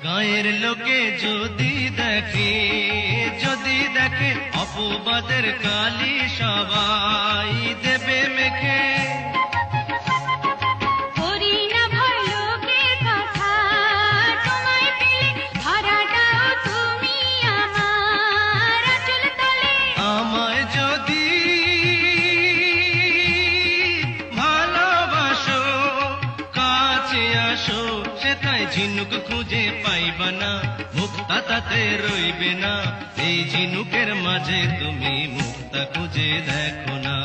গায়ের লোকে যদি দেখে অপবাদের কালি সবাই দেবে মেখে। করি না ভয় লোকের কথা, তোমায় পেলে ধরাটাও তুমি আমার আঁচল তলে। আমায় যদি ভালোবাসো কাছে আসো, সেটাই ঝিনুক খুঁজে পাইবা না, মুক্তা তাতে রইবে না। এই ঝিনুকের মাঝে তুমি মুক্তা খুঁজে দেখো না।